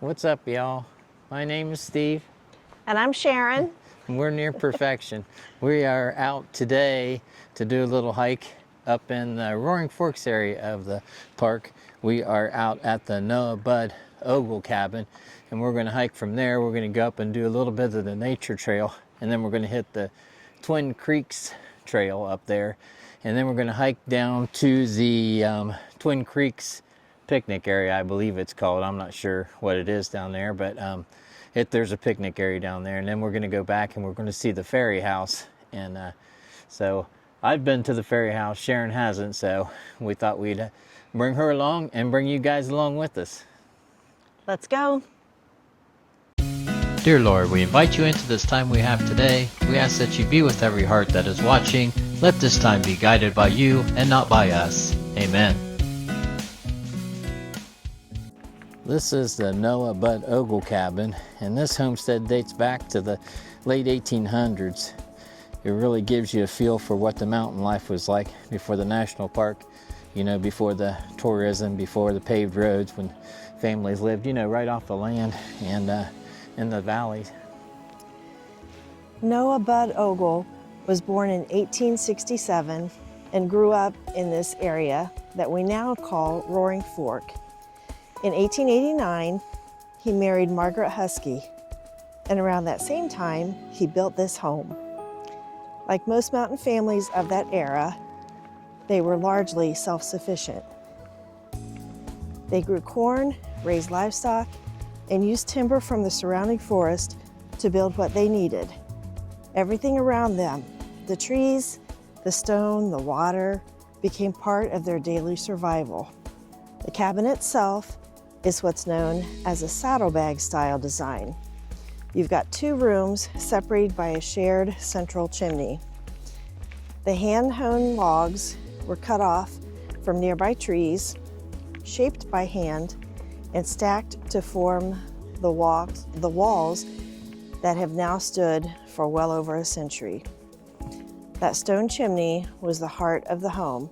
What's up, y'all? My name is Steve. And I'm Sharon. And we're near perfection. We are out today to do a little hike up in the Roaring Forks area of the park. We are out at the Noah Bud Ogle Cabin, and we're going to hike from there. We're going to go up and do a little bit of the nature trail, and then we're going to hit the Twin Creeks trail up there, and then we're going to hike down to the Twin Creeks picnic area, I believe it's called. I'm not sure what it is down there, but there's a picnic area down there, and then we're going to go back and we're going to see the ferry house. And so I've been to the ferry house, Sharon hasn't, so we thought we'd bring her along and bring you guys along with us. Let's go. Dear Lord, we invite you into this time we have today. We ask that you be with every heart that is watching. Let this time be guided by you and not by us. Amen. This is the Noah Bud Ogle Cabin, and this homestead dates back to the late 1800s. It really gives you a feel for what the mountain life was like before the national park, you know, before the tourism, before the paved roads, when families lived, you know, right off the land and in the valleys. Noah Bud Ogle was born in 1867 and grew up in this area that we now call Roaring Fork. In 1889, he married Margaret Husky, and around that same time, he built this home. Like most mountain families of that era, they were largely self-sufficient. They grew corn, raised livestock, and used timber from the surrounding forest to build what they needed. Everything around them, the trees, the stone, the water, became part of their daily survival. The cabin itself is what's known as a saddlebag style design. You've got two rooms separated by a shared central chimney. The hand-hewn logs were cut off from nearby trees, shaped by hand, and stacked to form the walls that have now stood for well over a century. That stone chimney was the heart of the home.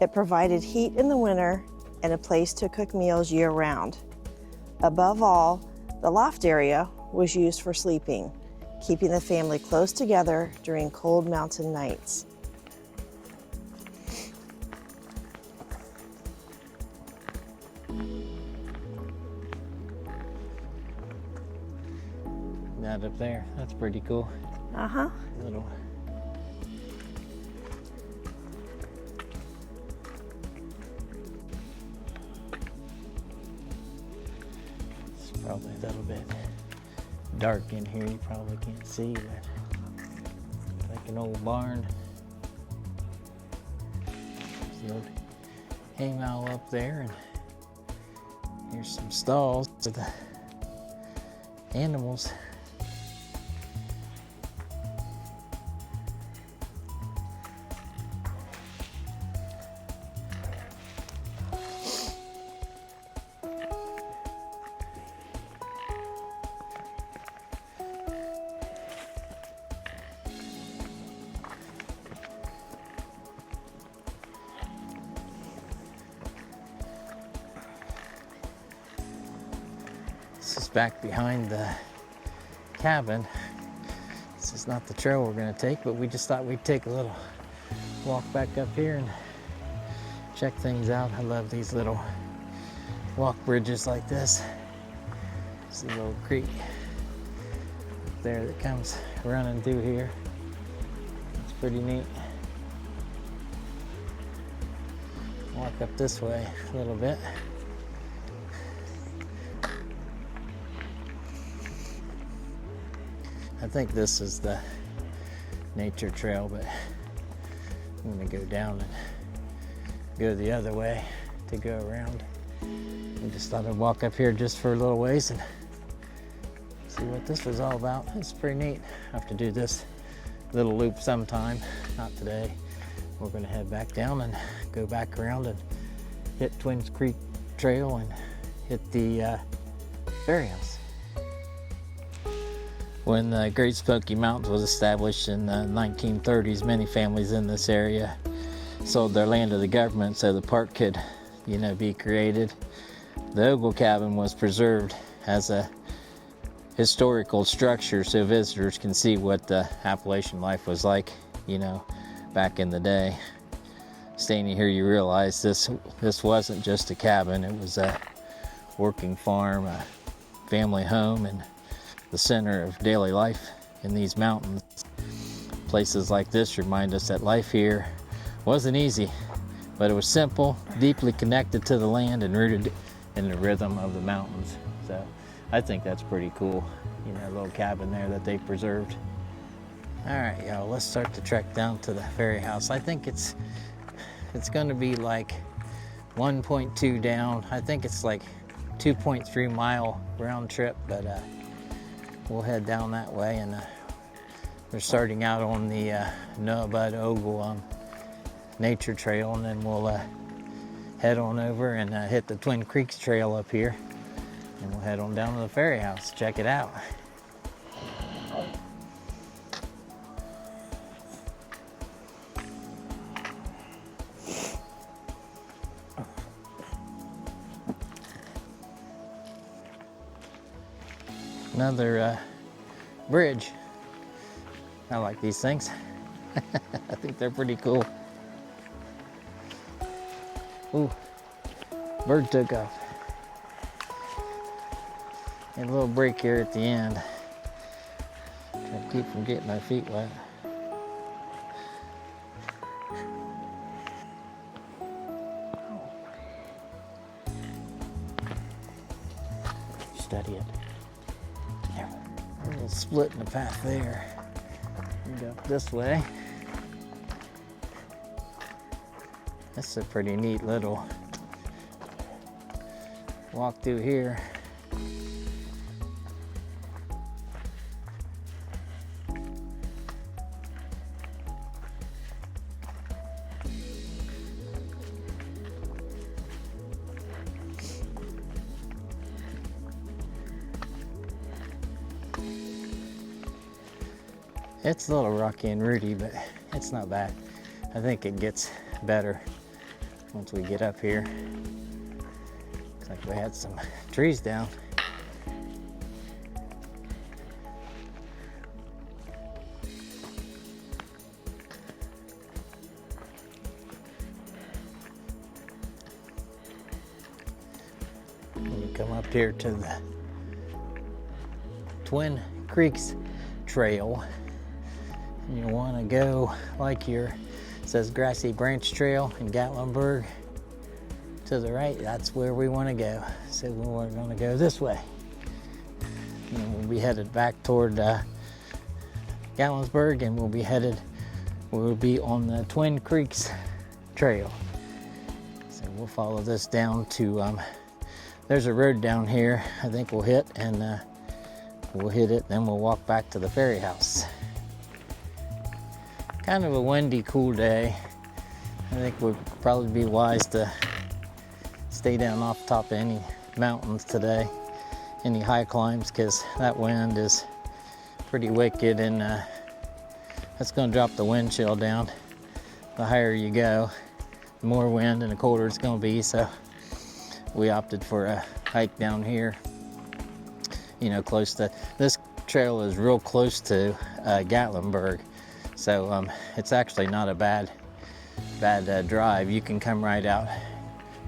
It provided heat in the winter and a place to cook meals year-round. Above all, the loft area was used for sleeping, keeping the family close together during cold mountain nights. That up there, that's pretty cool. Uh-huh. Little. It's probably a little bit dark in here. You probably can't see, but like an old barn. There's the old haymow up there, and here's some stalls for the animals. This is back behind the cabin. This is not the trail we're going to take, but we just thought we'd take a little walk back up here and check things out. I love these little walk bridges like this. There's a little creek up there that comes running through here. It's pretty neat. Walk up this way a little bit. I think this is the nature trail, but I'm gonna go down and go the other way to go around. I just thought I'd walk up here just for a little ways and see what this was all about. It's pretty neat. I have to do this little loop sometime, not today. We're gonna head back down and go back around and hit Twins Creek Trail and hit the ferry house. When the Great Smoky Mountains was established in the 1930s, many families in this area sold their land to the government so the park could, be created. The Ogle Cabin was preserved as a historical structure so visitors can see what the Appalachian life was like, you know, back in the day. Standing here, you realize this wasn't just a cabin. It was a working farm, a family home, and the center of daily life in these mountains. Places like this remind us that life here wasn't easy, but it was simple, deeply connected to the land, and rooted in the rhythm of the mountains. So I think that's pretty cool, you know, a little cabin there that they preserved. All right, y'all, let's start the trek down to the ferry house. I think it's going to be like 1.2 down. I think it's like 2.3 mile round trip, but we'll head down that way. And we're starting out on the Ogle nature trail, and then we'll head on over and hit the Twin Creeks trail up here, and we'll head on down to the ferry house. Check it out. Another bridge. I like these things. I think they're pretty cool. Ooh, bird took off. And a little break here at the end. Try to keep from getting our feet wet. Study it. There. A little split in the path there. And go this way. That's a pretty neat little walk through here. It's a little rocky and rooty, but it's not bad. I think it gets better once we get up here. Looks like we had some trees down. When you come up here to the Twin Creeks Trail, you want to go like it says Grassy Branch Trail in Gatlinburg to the right. That's where we want to go. So we're going to go this way. And we'll be headed back toward Gatlinburg, and we'll be on the Twin Creeks Trail. So we'll follow this down to there's a road down here I think we'll hit, and we'll hit it, then we'll walk back to the ferry house. Kind of a windy, cool day. I think would probably be wise to stay down off top of any mountains today, any high climbs, because that wind is pretty wicked, and that's going to drop the wind chill down. The higher you go, the more wind and the colder it's going to be. So we opted for a hike down here. You know, close to this trail is real close to Gatlinburg. So it's actually not a bad drive. You can come right out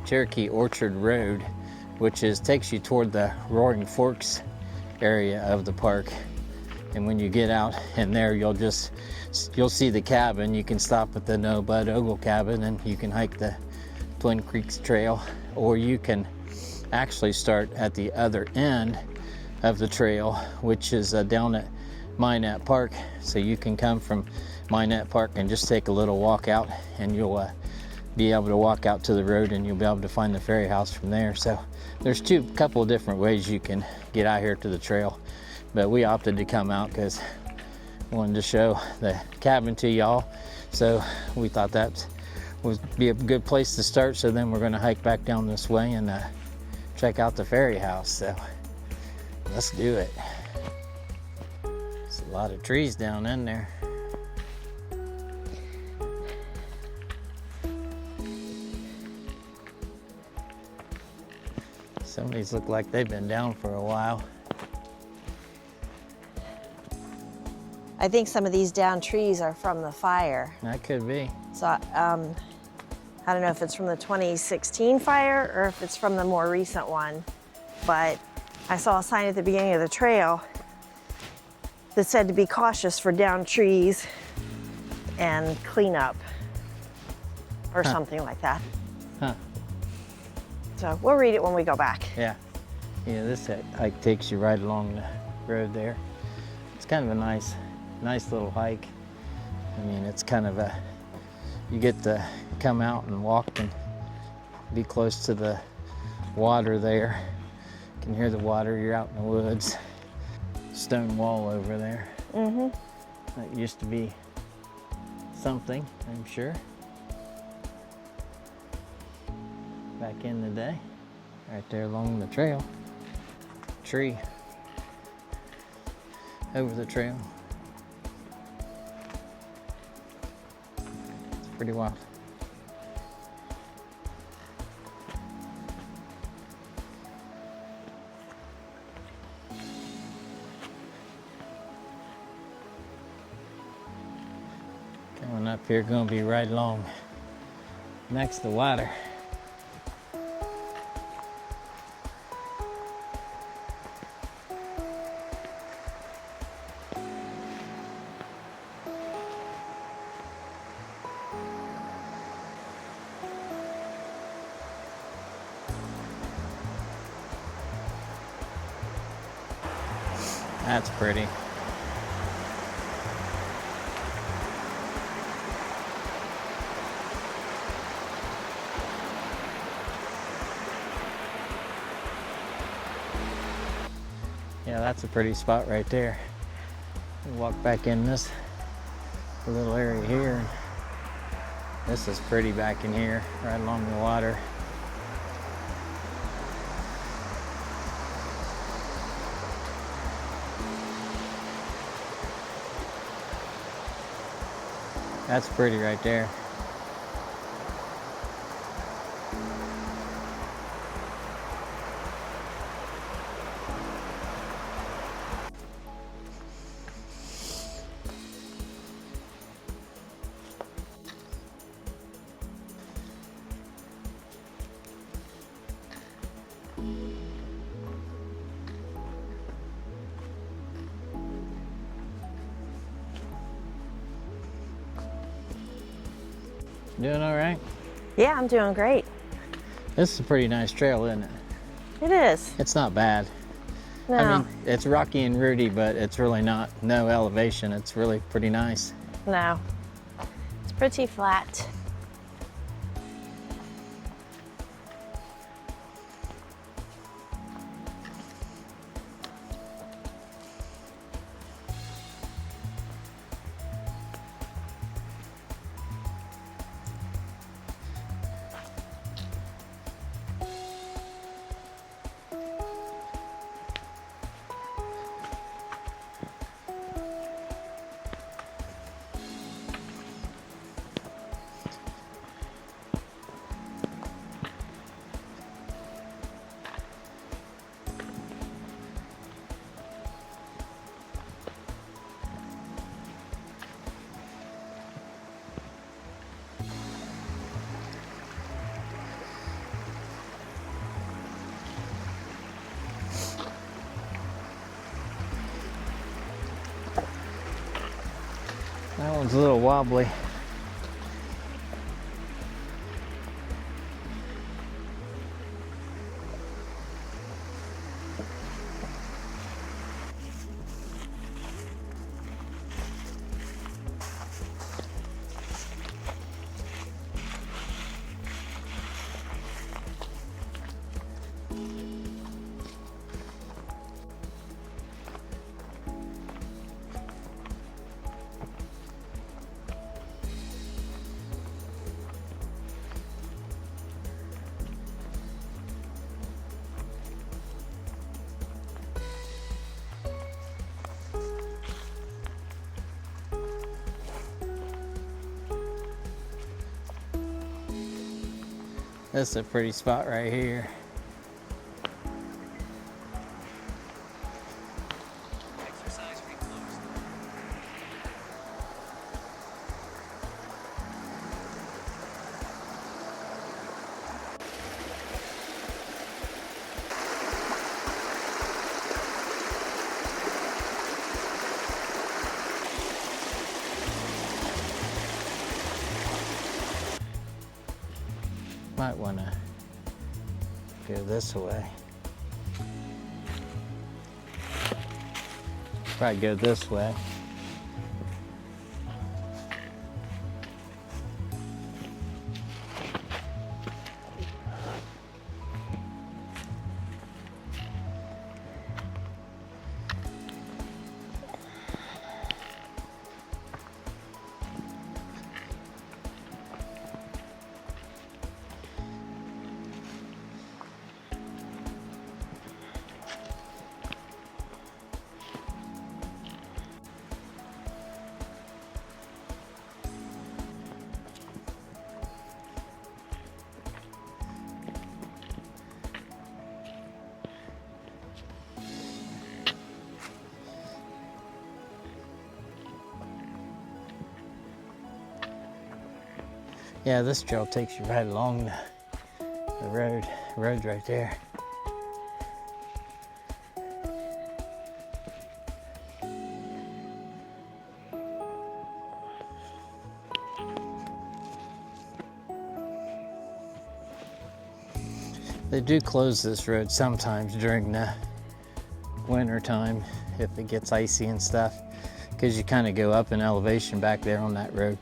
Cherokee Orchard Road, which takes you toward the Roaring Forks area of the park. And when you get out in there, you'll see the cabin. You can stop at the Ogle Cabin, and you can hike the Twin Creeks Trail, or you can actually start at the other end of the trail, which is down at Minette Park. So you can come from Minette Park and just take a little walk out, and you'll be able to walk out to the road, and you'll be able to find the ferry house from there. So there's couple of different ways you can get out here to the trail, but we opted to come out because we wanted to show the cabin to y'all. So we thought that would be a good place to start. So then we're going to hike back down this way and check out the ferry house. So let's do it. There's a lot of trees down in there. Some of these look like they've been down for a while. I think some of these down trees are from the fire. That could be. So I don't know if it's from the 2016 fire or if it's from the more recent one, but I saw a sign at the beginning of the trail that said to be cautious for down trees and clean up or something like that. Huh. So we'll read it when we go back. Yeah. Yeah, this hike takes you right along the road there. It's kind of a nice little hike. I mean, it's kind of you get to come out and walk and be close to the water there. You can hear the water, you're out in the woods. Stone wall over there. Mm-hmm. That used to be something, I'm sure. Back in the day, right there along the trail. Tree over the trail. It's pretty wild. Coming up here, gonna be right along next to water. That's pretty. Yeah, that's a pretty spot right there. Walk back in this little area here. This is pretty back in here, right along the water. That's pretty right there. Doing all right? Yeah, I'm doing great. This is a pretty nice trail, isn't it? It is. It's not bad. No. I mean, it's rocky and rooty, but it's really not, no elevation. It's really pretty nice. No. It's pretty flat. That one's a little wobbly. This is a pretty spot right here. Might want to go this way. Probably go this way. Yeah, this trail takes you right along the road. The road's right there. They do close this road sometimes during the winter time if it gets icy and stuff, because you kind of go up in elevation back there on that road.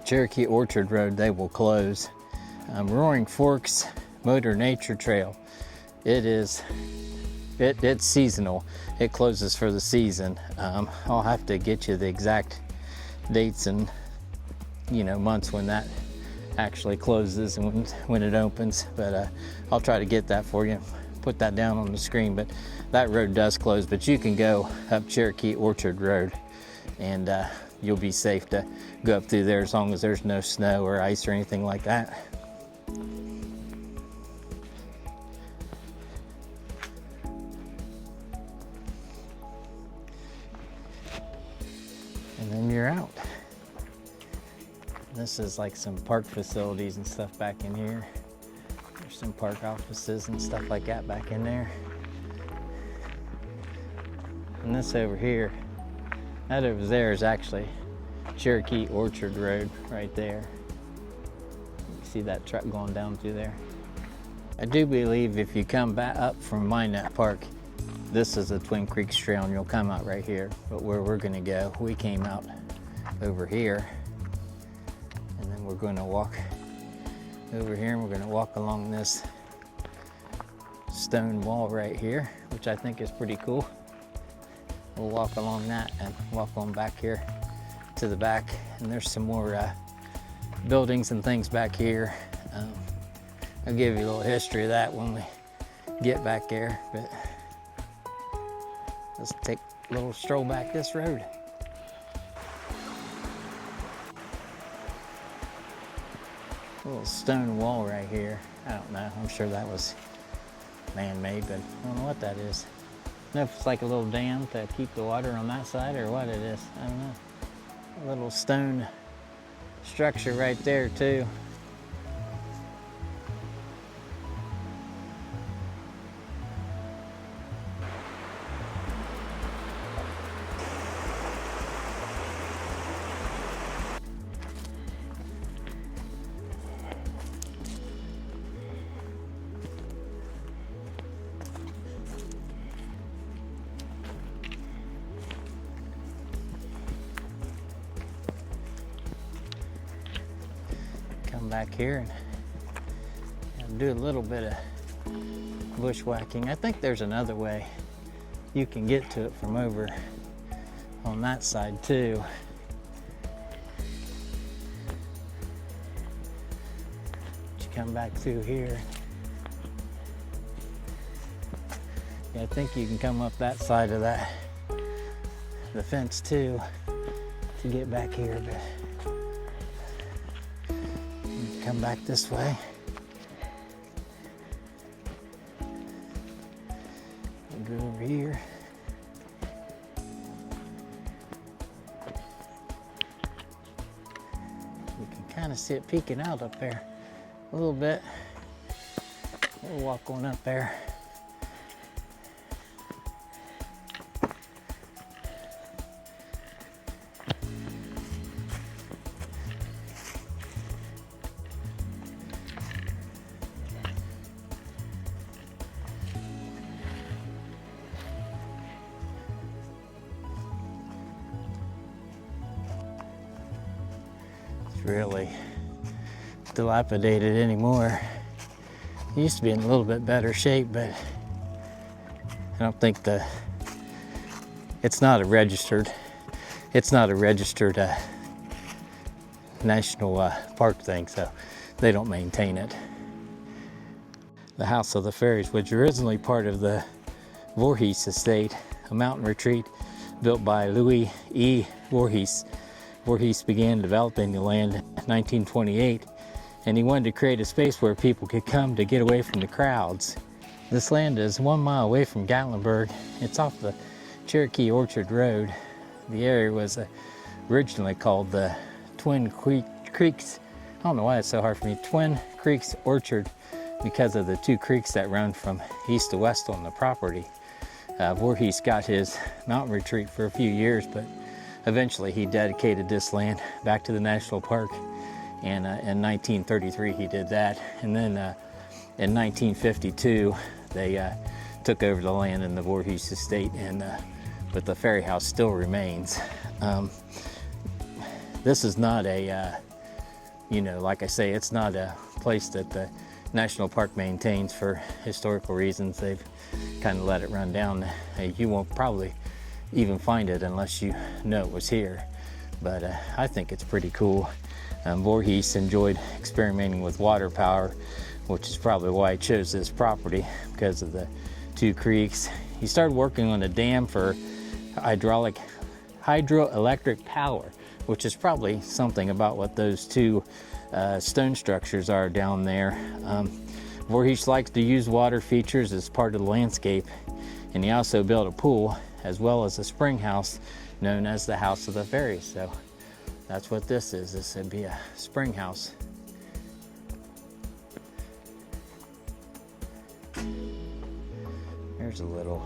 Cherokee Orchard Road, they will close. Roaring Forks Motor Nature Trail, it's seasonal. It closes for the season. I'll have to get you the exact dates and months when that actually closes and when it opens, but I'll try to get that for you, put that down on the screen. But that road does close, but you can go up Cherokee Orchard Road, and you'll be safe to go up through there as long as there's no snow or ice or anything like that. And then you're out. This is like some park facilities and stuff back in here. There's some park offices and stuff like that back in there. And this over here, that over there is actually Cherokee Orchard Road right there. You see that truck going down through there? I do believe if you come back up from Minot Park, this is the Twin Creeks Trail and you'll come out right here. But where we're gonna go, we came out over here, and then we're gonna walk over here and we're gonna walk along this stone wall right here, which I think is pretty cool. We'll walk along that and walk on back here to the back, and there's some more buildings and things back here. I'll give you a little history of that when we get back there, but let's take a little stroll back this road. A little stone wall right here. I don't know, I'm sure that was man-made, but I don't know what that is. I don't know if it's like a little dam to keep the water on that side or what it is. I don't know. A little stone structure right there too. Come back here and do a little bit of bushwhacking. I think there's another way you can get to it from over on that side too. You come back through here. Yeah, I think you can come up that side of the fence too to get back here, but come back this way. We'll go over here. You can kind of see it peeking out up there a little bit. We'll walk on up there. really dilapidated anymore. It used to be in a little bit better shape, but I don't think it's not a registered national park thing, so they don't maintain it. The House of the Fairies, which originally part of the Voorhees estate, a mountain retreat built by Louis E. Voorhees. Voorhees began developing the land in 1928, and he wanted to create a space where people could come to get away from the crowds. This land is 1 mile away from Gatlinburg. It's off the Cherokee Orchard Road. The area was originally called the Twin Creeks. I don't know why it's so hard for me. Twin Creeks Orchard, because of the two creeks that run from east to west on the property. Voorhees got his mountain retreat for a few years, but eventually he dedicated this land back to the national park, and in 1933 he did that. And then in 1952 they took over the land in the Voorhees estate, and but the ferry house still remains. This is not a, like I say, it's not a place that the National Park maintains for historical reasons. They've kind of let it run down. You won't probably even find it unless you know it was here. But I think it's pretty cool. Voorhees enjoyed experimenting with water power, which is probably why he chose this property, because of the two creeks. He started working on a dam for hydroelectric power, which is probably something about what those two stone structures are down there. Voorhees likes to use water features as part of the landscape, and he also built a pool as well as a spring house known as the House of the Fairies. So that's what this is. This would be a spring house. There's a little,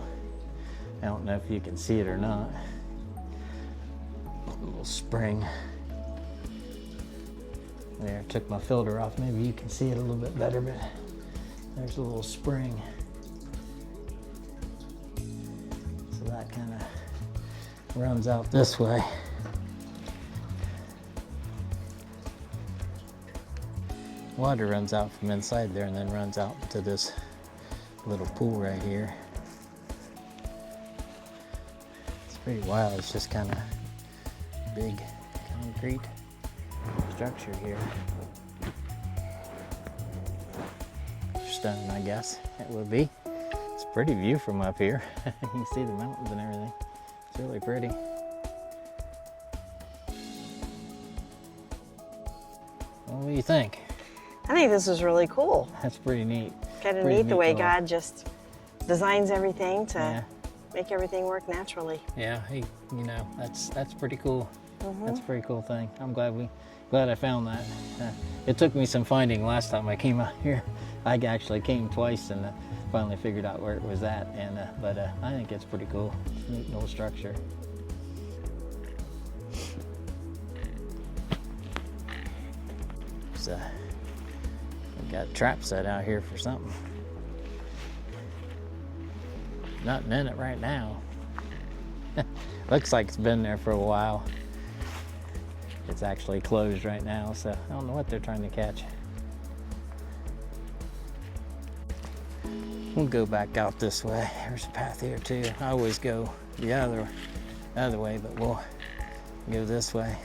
I don't know if you can see it or not, a little spring. There, took my filter off. Maybe you can see it a little bit better, but there's a little spring. So that kind of runs out this way. Water runs out from inside there and then runs out to this little pool right here. It's pretty wild. It's just kind of big concrete structure here. Stone, I guess it would be. It's a pretty view from up here. You can see the mountains and everything. It's really pretty. What do you think? I think this is really cool. That's pretty neat. Kind of neat the way God just designs everything to make everything work naturally. Yeah, that's pretty cool. That's a pretty cool thing. I'm glad I found that. It took me some finding last time I came out here. I actually came twice and finally figured out where it was at. And but I think it's pretty cool. It's a neat little structure. So we got a trap set out here for something. Nothing in it right now. Looks like it's been there for a while. It's actually closed right now, so I don't know what they're trying to catch. We'll go back out this way. There's a path here too. I always go the other way, but we'll go this way.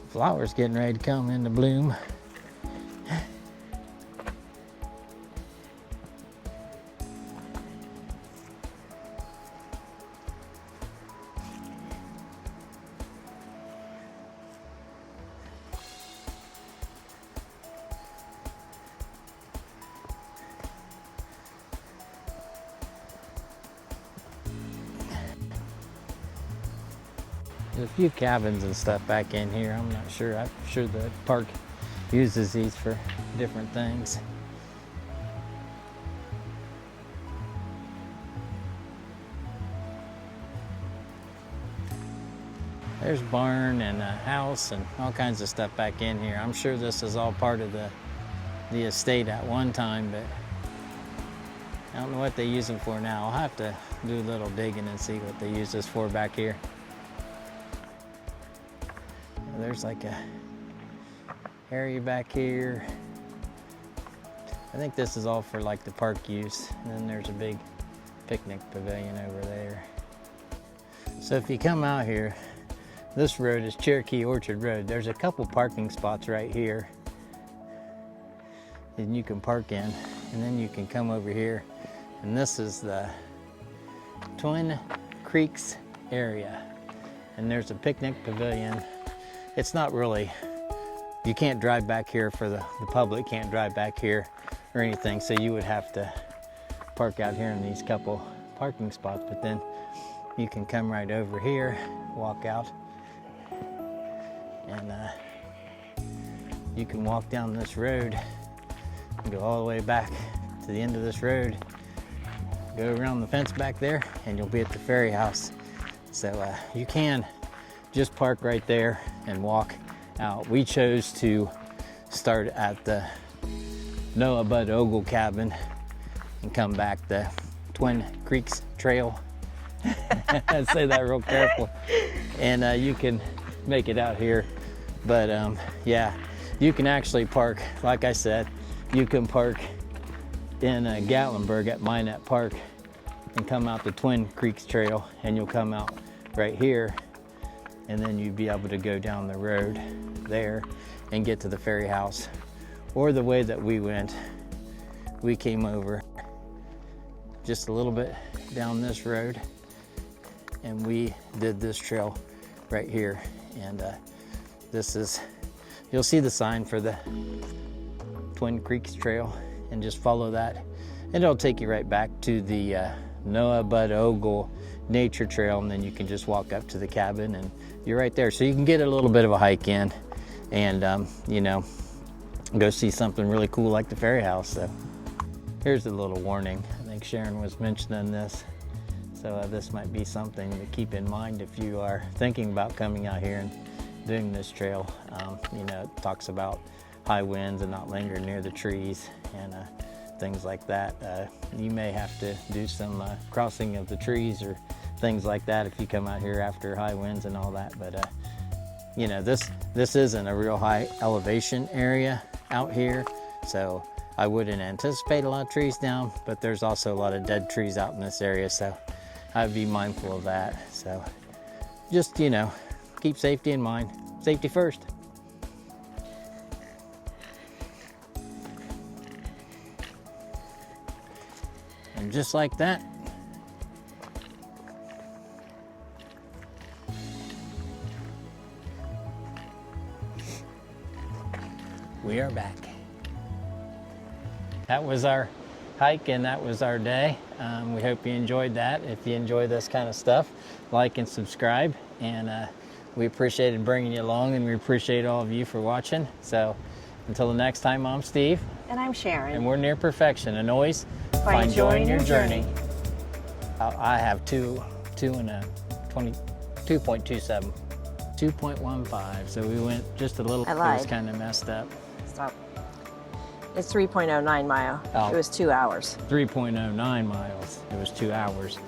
Flowers getting ready to come into bloom. There's a few cabins and stuff back in here. I'm not sure. I'm sure the park uses these for different things. There's barn and a house and all kinds of stuff back in here. I'm sure this is all part of the estate at one time, but I don't know what they use them for now. I'll have to do a little digging and see what they use this for back here. There's like a area back here. I think this is all for like the park use. And then there's a big picnic pavilion over there. So if you come out here, this road is Cherokee Orchard Road. There's a couple parking spots right here and you can park in, and then you can come over here, and this is the Twin Creeks area, and there's a picnic pavilion. It's not really, you can't drive back here for the public can't drive back here or anything, so you would have to park out here in these couple parking spots, but then you can come right over here, walk out, and you can walk down this road and go all the way back to the end of this road, go around the fence back there, and you'll be at the ferry house. So you can just park right there and walk out. We chose to start at the Noah Bud Ogle Cabin and come back the Twin Creeks Trail. I say that real careful. And you can make it out here. But yeah, you can actually park, like I said, you can park in Gatlinburg at Minette Park and come out the Twin Creeks Trail, and you'll come out right here, and then you'd be able to go down the road there and get to the ferry house. Or the way that we went, we came over just a little bit down this road, and we did this trail right here. And this is, you'll see the sign for the Twin Creeks Trail, and just follow that, and it'll take you right back to the Noah Bud Ogle Nature Trail, and then you can just walk up to the cabin and you're right there. So you can get a little bit of a hike in, and you know, go see something really cool like the ferry house. So here's a little warning. I think Sharon was mentioning this, so this might be something to keep in mind if you are thinking about coming out here and doing this trail. You know, it talks about high winds and not linger near the trees and things like that. You may have to do some crossing of the trees or things like that if you come out here after high winds and all that. But you know, this isn't a real high elevation area out here, so I wouldn't anticipate a lot of trees down, but there's also a lot of dead trees out in this area, so I'd be mindful of that. So just, you know, keep safety in mind. Safety first. And just like that, we are back. That was our hike and that was our day. We hope you enjoyed that. If you enjoy this kind of stuff, like and subscribe. And we appreciated bringing you along, and we appreciate all of you for watching. So until the next time, I'm Steve. And I'm Sharon. And we're near perfection, and always find joy in your journey. I have 2.27. 2.15, so we went just a little. I lied. It was kind of messed up. Stop. It's 3.09 mile. Oh. It was 2 hours. 3.09 miles. It was 2 hours.